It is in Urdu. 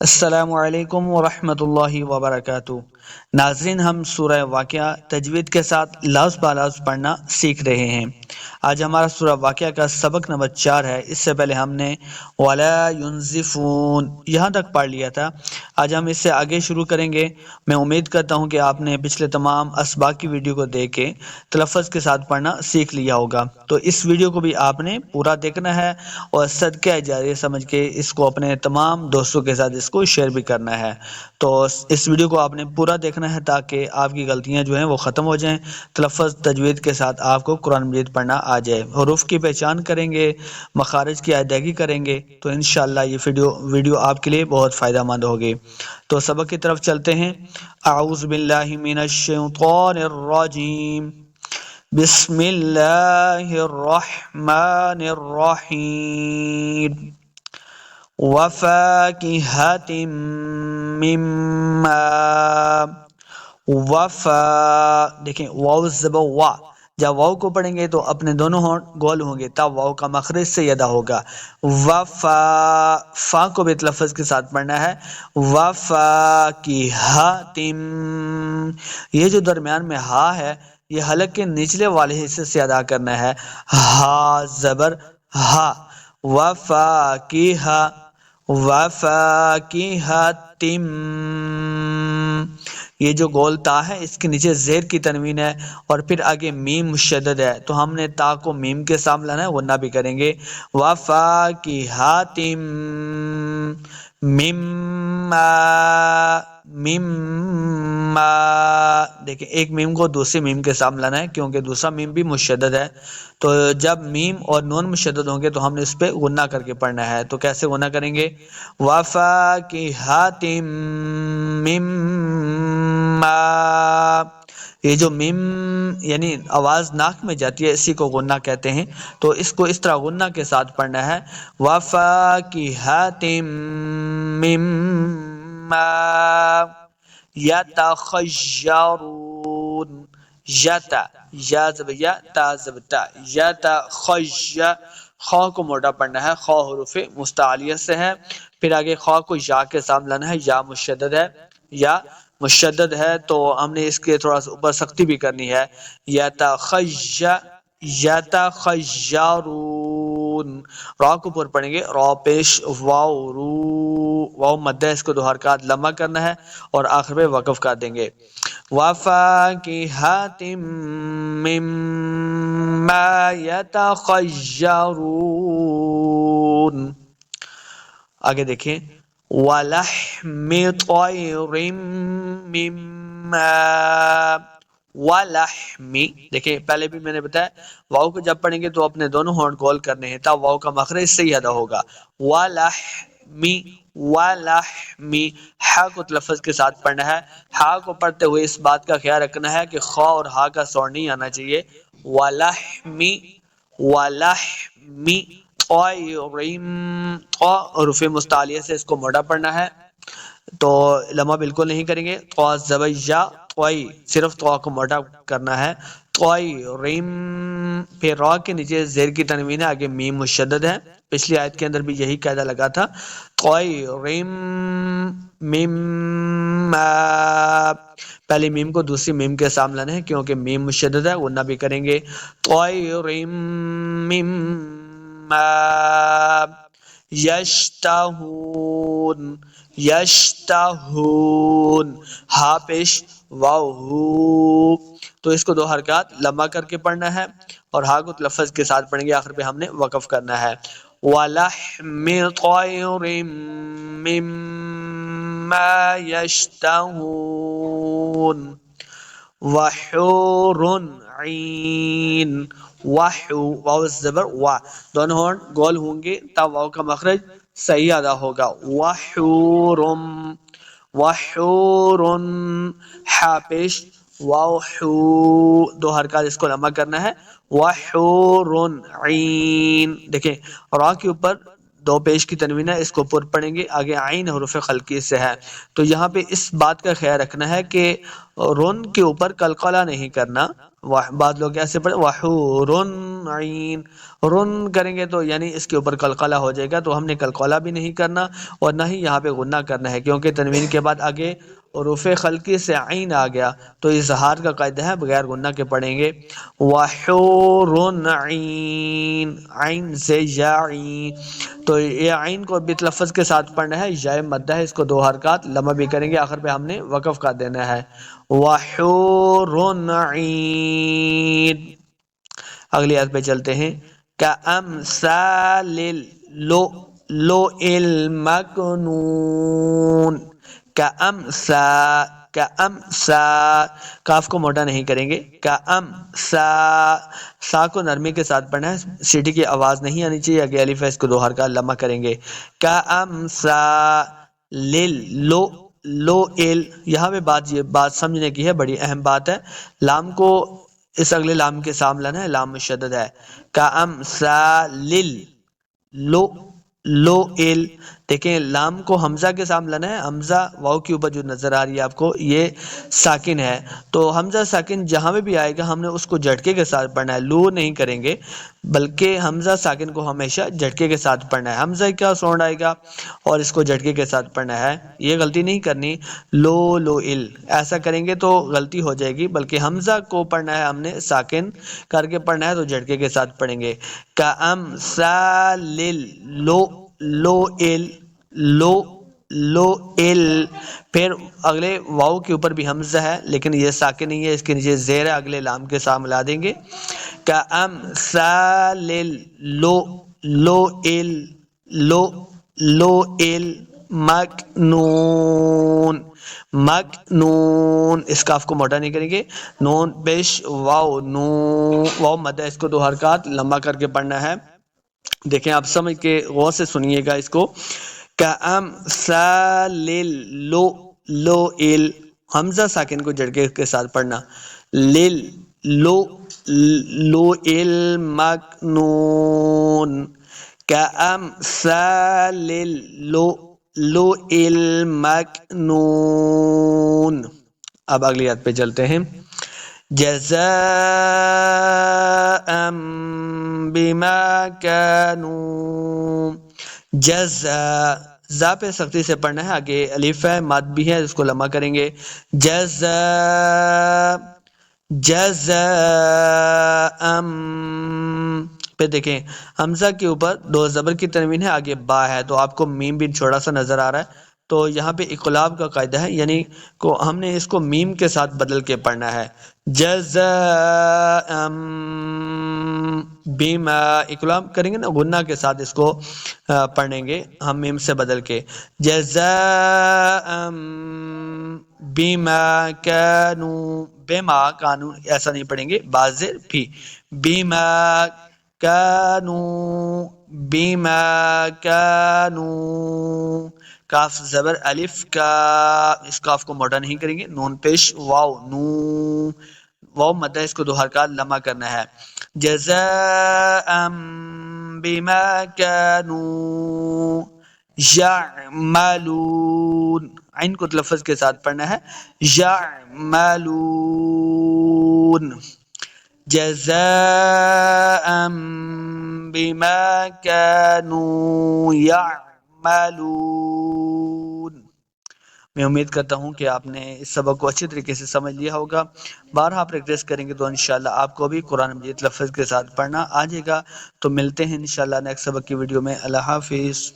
السلام علیکم ورحمۃ اللہ وبرکاتہ۔ ناظرین، ہم سورہ واقعہ تجوید کے ساتھ لفظ بلفظ پڑھنا سیکھ رہے ہیں۔ آج ہمارا سورہ واقعہ کا سبق نمبر 4 ہے۔ اس سے پہلے ہم نے وَلَا يُنزِفُونَ یہاں تک پڑھ لیا تھا۔ آج ہم اس سے آگے شروع کریں گے۔ میں امید کرتا ہوں کہ آپ نے پچھلے تمام اسباق کی ویڈیو کو دیکھ کے تلفظ کے ساتھ پڑھنا سیکھ لیا ہوگا۔ تو اس ویڈیو کو بھی آپ نے پورا دیکھنا ہے اور صدقہ جاریہ سمجھ کے اس کو اپنے تمام دوستوں کے ساتھ اس کو شیئر بھی کرنا ہے۔ تو اس ویڈیو کو آپ نے پورا دیکھنا ہے تاکہ آپ کی غلطیاں جو ہیں وہ ختم ہو جائیں، تلفظ تجوید کے ساتھ آپ کو قرآن مجید پڑھنا آ جائے، حروف کی پہچان کریں گے، مخارج کی ادائیگی کریں گے، تو انشاءاللہ یہ ویڈیو آپ کے لیے بہت فائدہ مند ہوگی۔ تو سبق کی طرف چلتے ہیں۔ اعوذ باللہ من الشیطان الرجیم، بسم اللہ الرحمن الرحیم، وفاکہۃ مما، دیکھیں واو زبر وا، جب واو کو پڑھیں گے تو اپنے دونوں ہونٹ گول ہوں گے، تب واو کا مخرج سے ادا ہوگا۔ فا کو بھی لفظ کے ساتھ پڑھنا ہے۔ وفاکہۃ، یہ جو درمیان میں ہا ہے، یہ حلق کے نچلے والے حصے سے ادا کرنا ہے۔ ہا زبر ہا، وفاکہۃ، وفاکہۃ، یہ جو گول تا ہے اس کے نیچے زیر کی تنوین ہے اور پھر آگے میم مشدد ہے، تو ہم نے تا کو میم کے سامنے لانا ہے، غنہ بھی کریں گے۔ وفاکہۃ مما، مما، دیکھیں ایک میم کو دوسری میم کے سامنے لانا ہے کیونکہ دوسرا میم بھی مشدد ہے، تو جب میم اور نون مشدد ہوں گے تو ہم نے اس پہ غنہ کر کے پڑھنا ہے۔ تو کیسے غنہ کریں گے؟ وفاکہۃ مما، یہ جو میم یعنی آواز ناک میں جاتی ہے اسی کو غنہ کہتے ہیں، تو اس کو اس طرح غنہ کے ساتھ پڑھنا ہے۔ وفاکہۃ مما یتخیرون، یتا، یا زبر یا، تا زبر تا، یتخیرون، خا کو موٹا پڑھنا ہے، خا حروف مستعلیہ سے ہے، پھر آگے خا کو یا کے سامنے لانا ہے، یا مشدد ہے، یا مشدد ہے تو ہم نے اس کے تھوڑا سا اوپر سختی بھی کرنی ہے۔ یتخیرون، را کو پر پڑھیں گے، را پیش واو رو، واو مد ہے، اس کو دو حرکات لمبا کرنا ہے اور آخر پہ وقف کر دیں گے۔ وفاکہۃ مما یتخیرون، آگے دیکھیں وَلَحْمِ طَيْرٍ مِّمَّا، وَلَحْمِ، دیکھیں پہلے بھی میں نے بتایا واو کو جب پڑھیں گے تو اپنے دونوں ہونٹ گول کرنے ہیں تب واو کا مخرج صحیح ادا ہوگا۔ وَلَحْمِ، وَلَحْمِ، ہا کو لفظ کے ساتھ پڑھنا ہے۔ ہا کو پڑھتے ہوئے اس بات کا خیال رکھنا ہے کہ خا اور ہا کا سور نہیں آنا چاہیے۔ وَلَحْمِ، وَلَحْمِ طَيْرٍ، حروف مستعلیہ سے اس کو موٹا پڑھنا ہے، تو لمحہ بالکل نہیں کریں گے۔ طا زبر یا، طوئی، صرف طا کو موٹا کرنا ہے۔ طیرم، پھر را کے نیچے زیر کی تنوین ہے، آگے میم مشدد ہے، پچھلی آیت کے اندر بھی یہی قاعدہ لگا تھا۔ طیرم مما، پہلی میم کو دوسری میم کے سامنے لانا ہے کیونکہ میم مشدد ہے، غنہ بھی کریں گے۔ طیرم مما یشتہون، یشتہون، ہا پیش واو ہو، تو اس کو دو حرکات لمبا کر کے پڑھنا ہے اور ہا کو لفظ کے ساتھ پڑھیں گے، آخر پہ ہم نے وقف کرنا ہے۔ وَلَحْمِ طَيْرٍ مِّمَّا یشتہون، وَحُورٌ عین، واو زبر وا، دونوں ہونٹ گول ہوں گے تب واو کا مخرج صحیح ادا ہوگا۔ وحورم، وحورن، ہا پیش واو حو، دو حرکات اس کو لمبا کرنا ہے۔ وحورن عین، دیکھیں را کے اوپر دو پیش کی تنوین ہے، اس کو پر پڑھیں گے، آگے عین حروف خلقی سے ہے، تو یہاں پہ اس بات کا خیال رکھنا ہے کہ رن کے اوپر قلقلہ نہیں کرنا۔ بعض لوگ ایسے پڑھے وحورن عین، رن کریں گے تو یعنی اس کے اوپر قلقلہ ہو جائے گا، تو ہم نے قلقلہ بھی نہیں کرنا اور نہ ہی یہاں پہ غنہ کرنا ہے، کیونکہ تنوین کے بعد آگے حروف خلقی سے عین آ گیا، تو اظہار کا قاعدہ ہے بغیر غنہ کے پڑھیں گے وحور عین، عین سے یا عین، تو یہ عین کو بیت لفظ کے ساتھ پڑھنا ہے، یا مدہ ہے، اس کو دو حرکات لمبا بھی کریں گے، آخر پہ ہم نے وقف کا دینا ہے وحور عین۔ اگلی آیت پہ چلتے ہیں، کأمثال اللؤلؤ المکنون، کأمثا کاف کو موٹا نہیں کریں گے، سا کو نرمی کے ساتھ پڑھنا ہے، سیٹی کی آواز نہیں آنی چاہیے، آگے الف ہے، اس کو دو حرکات لمبا کریں گے، کأمثال اللؤلؤ، یہاں پہ یہ بات سمجھنے کی ہے، بڑی اہم بات ہے، لام کو اس اگلے لام کے سامنے لانا ہے، لام مشدد ہے، کأمثال اللؤلؤ، دیکھیں لام کو حمزہ کے سامنے لانا ہے، حمزہ واؤ کے اوپر جو نظر آ رہی ہے آپ کو یہ ساکن ہے، تو حمزہ ساکن جہاں بھی آئے گا ہم نے اس کو جھٹکے کے ساتھ پڑھنا ہے، لو نہیں کریں گے، بلکہ حمزہ ساکن کو ہمیشہ جھٹکے کے ساتھ پڑھنا ہے، حمزہ کا ساؤنڈ آئے گا اور اس کو جھٹکے کے ساتھ پڑھنا ہے، یہ غلطی نہیں کرنی، لو لو ال ایسا کریں گے تو غلطی ہو جائے گی، بلکہ حمزہ کو پڑھنا ہے ہم نے ساکن کر کے پڑھنا ہے، تو جھٹکے کے ساتھ پڑھیں گے، کأمثال اللؤلؤ، پھر اگلے واؤ کے اوپر بھی حمزہ ہے لیکن یہ ساکن نہیں ہے، اس کے نیچے زیر ہے، اگلے لام کے ساتھ ملا دیں گے، کأمثال اللؤلؤ المکنون، مکنون، اس کاف کو موٹا نہیں کریں گے، نون پیش واؤ، واؤ مدہ، اس کو دو حرکات لمبا کر کے پڑھنا ہے، دیکھیں آپ سمجھ کے غور سے سنیے گا اس کو، کأمثال اللؤلؤ، حمزہ ساکن کو جھٹکے کے ساتھ پڑھنا، للؤلؤ المکنون، کأمثال اللؤلؤ المکنون۔ اب اگلی آیت پہ چلتے ہیں، جزاء بما كانوا، زا پہ سختی سے پڑھنا ہے، آگے الف ہے، مد بھی ہے، اس کو لمبا کریں گے، جزاء پہ دیکھیں حمزہ کے اوپر دو زبر کی تنوین ہے، آگے با ہے، تو آپ کو میم بھی چھوڑا سا نظر آ رہا ہے، تو یہاں پہ اقلاب کا قاعدہ ہے، یعنی کو ہم نے اس کو میم کے ساتھ بدل کے پڑھنا ہے، جزاء بما، اقلاب کریں گے نا غنہ کے ساتھ اس کو پڑھیں گے ہم میم سے بدل کے، جزاء بما كانوا، بما کانو ایسا نہیں پڑھیں گے، بازر بھی، بما كانوا، کاف زبر الف کا، اس کاف کو موٹا نہیں کریں گے، نون پیش واؤ، واؤ مدہ، اس کو دو حرکات لمبا کرنا ہے، جزاء بما كانوا یعملون، عین کو لفظ کے ساتھ پڑھنا ہے، یعملون، جزاء بما كانوا يعملون۔ میں امید کرتا ہوں کہ آپ نے اس سبق کو اچھی طریقے سے سمجھ لیا ہوگا، بارہا پریکٹس کریں گے تو انشاءاللہ آپ کو بھی قرآن مجید لفظ کے ساتھ پڑھنا آ جائے گا، تو ملتے ہیں انشاءاللہ نیکسٹ سبق کی ویڈیو میں، اللہ حافظ۔